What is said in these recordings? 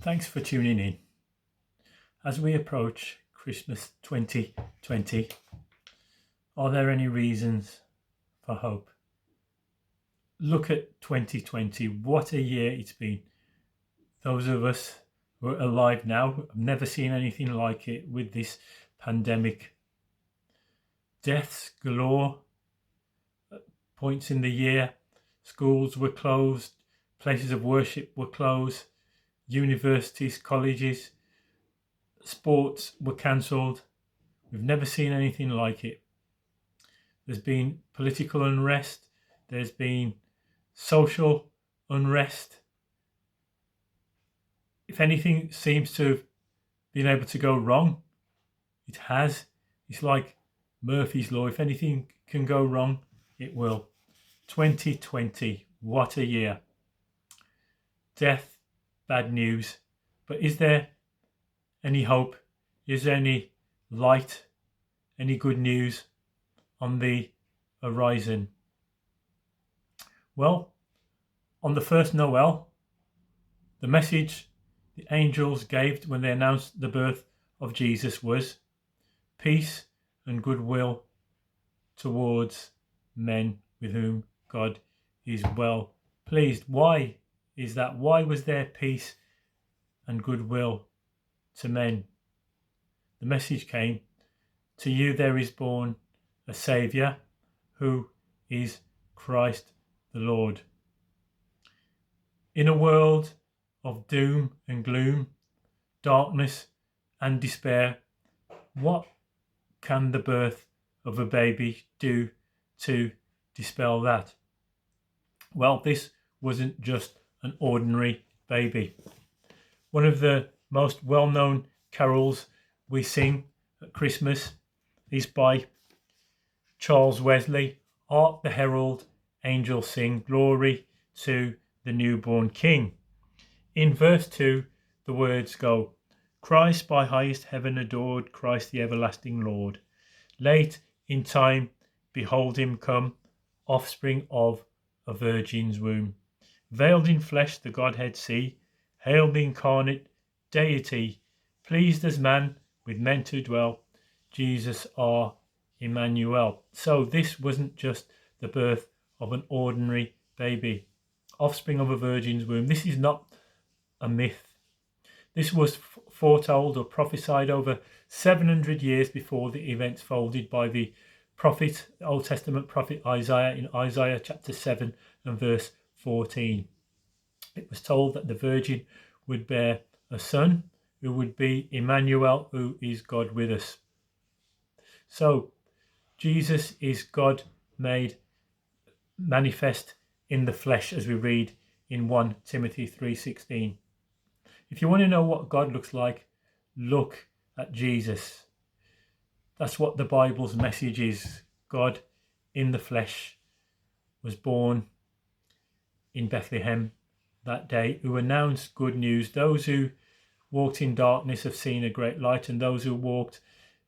Thanks for tuning in. As we approach Christmas 2020, are there any reasons for hope? Look at 2020. What a year it's been. Those of us who are alive now have never seen anything like it with this pandemic. Deaths galore. At points in the year, schools were closed, places of worship were closed, universities, colleges, sports were cancelled. We've never seen anything like it. There's been political unrest. There's been social unrest. If anything seems to have been able to go wrong, it has. It's like Murphy's Law. If anything can go wrong, it will. 2020, what a year. Death, bad news. But is there any hope? Is there any light? Any good news on the horizon? Well, on the first Noel, the message the angels gave when they announced the birth of Jesus was peace and goodwill towards men with whom God is well pleased. Why is that? Why was there peace and goodwill to men? The message came, to you there is born a Saviour who is Christ the Lord. In a world of doom and gloom, darkness and despair, what can the birth of a baby do to dispel that? Well, this wasn't just an ordinary baby. One of the most well-known carols we sing at Christmas is by Charles Wesley. Hark the herald angels sing, glory to the newborn King. In verse 2, the words go, Christ by highest heaven adored, Christ the everlasting Lord. Late in time, behold him come, offspring of a virgin's womb. Veiled in flesh the Godhead see, hail the incarnate deity, pleased as man with men to dwell, Jesus our Emmanuel. So this wasn't just the birth of an ordinary baby, offspring of a virgin's womb. This is not a myth. This was foretold or prophesied over 700 years before the events folded by the prophet, Old Testament prophet Isaiah in Isaiah chapter 7 and verse 14. It was told that the Virgin would bear a son who would be Emmanuel, who is God with us. So Jesus is God made manifest in the flesh, as we read in 1 Timothy 3:16. If you want to know what God looks like, look at Jesus. That's what the Bible's message is. God in the flesh was born in Bethlehem that day, who announced good news. Those who walked in darkness have seen a great light, and those who walked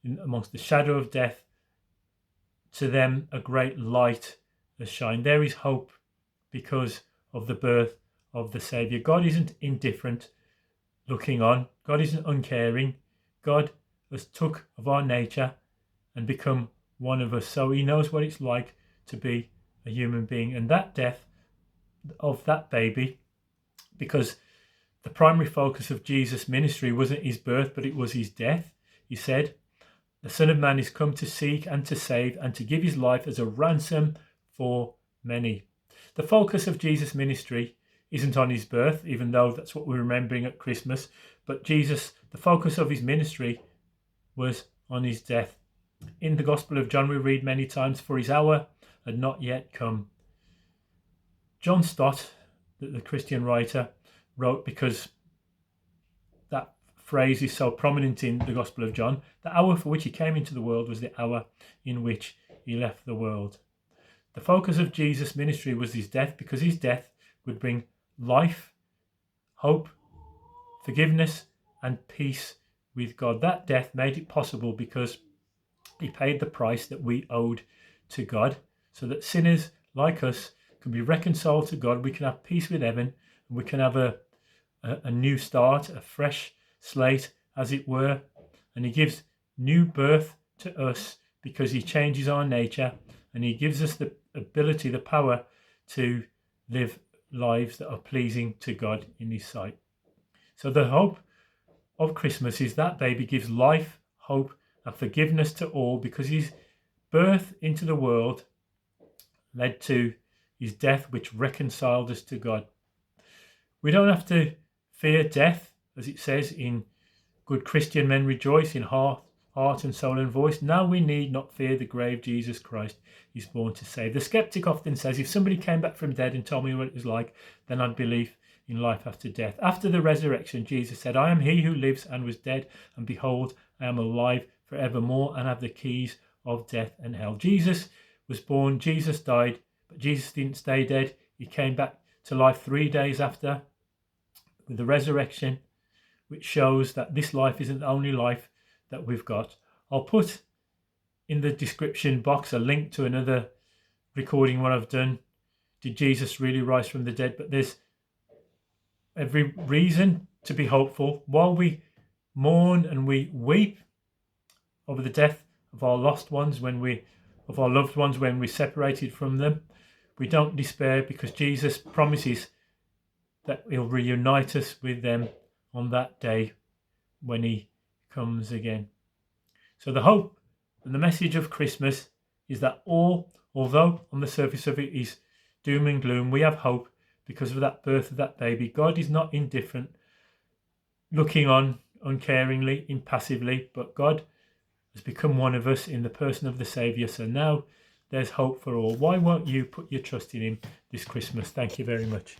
amongst the shadow of death, to them a great light has shined. There is hope because of the birth of the Saviour. God isn't indifferent looking on. God isn't uncaring. God has took of our nature and become one of us. So he knows what it's like to be a human being. And that death of that baby, because the primary focus of Jesus' ministry wasn't his birth, but it was his death. He said, the Son of Man is come to seek and to save and to give his life as a ransom for many. The focus of Jesus' ministry isn't on his birth, even though that's what we're remembering at Christmas, but Jesus, the focus of his ministry was on his death. In the Gospel of John, we read many times, for his hour had not yet come. John Stott, the Christian writer, wrote, because that phrase is so prominent in the Gospel of John, the hour for which he came into the world was the hour in which he left the world. The focus of Jesus' ministry was his death, because his death would bring life, hope, forgiveness, and peace with God. That death made it possible because he paid the price that we owed to God, so that sinners like us can be reconciled to God. We can have peace with heaven, and we can have a a new start, a fresh slate, as it were. And he gives new birth to us because he changes our nature, and he gives us the ability, the power to live lives that are pleasing to God in his sight. So the hope of Christmas is that baby gives life, hope, and forgiveness to all, because his birth into the world led to his death, which reconciled us to God. We don't have to fear death, as it says in Good Christian Men Rejoice in heart and soul and voice. Now we need not fear the grave. Jesus Christ is born to save. The skeptic often says, if somebody came back from dead and told me what it was like, then I'd believe in life after death. After the resurrection, Jesus said, I am he who lives and was dead, and behold, I am alive forevermore and have the keys of death and hell. Jesus was born, Jesus died, but Jesus didn't stay dead. He came back to life 3 days after with the resurrection, which shows that this life isn't the only life that we've got. I'll put in the description box a link to another recording what I've done. Did Jesus really rise from the dead? But there's every reason to be hopeful. While we mourn and we weep over the death of our lost ones, of our loved ones when we're separated from them, we don't despair, because Jesus promises that he'll reunite us with them on that day when he comes again. So the hope and the message of Christmas is that although on the surface of it is doom and gloom, we have hope because of that birth of that baby. God is not indifferent, looking on uncaringly, impassively, but God has become one of us in the person of the Saviour. So now there's hope for all. Why won't you put your trust in him this Christmas? Thank you very much.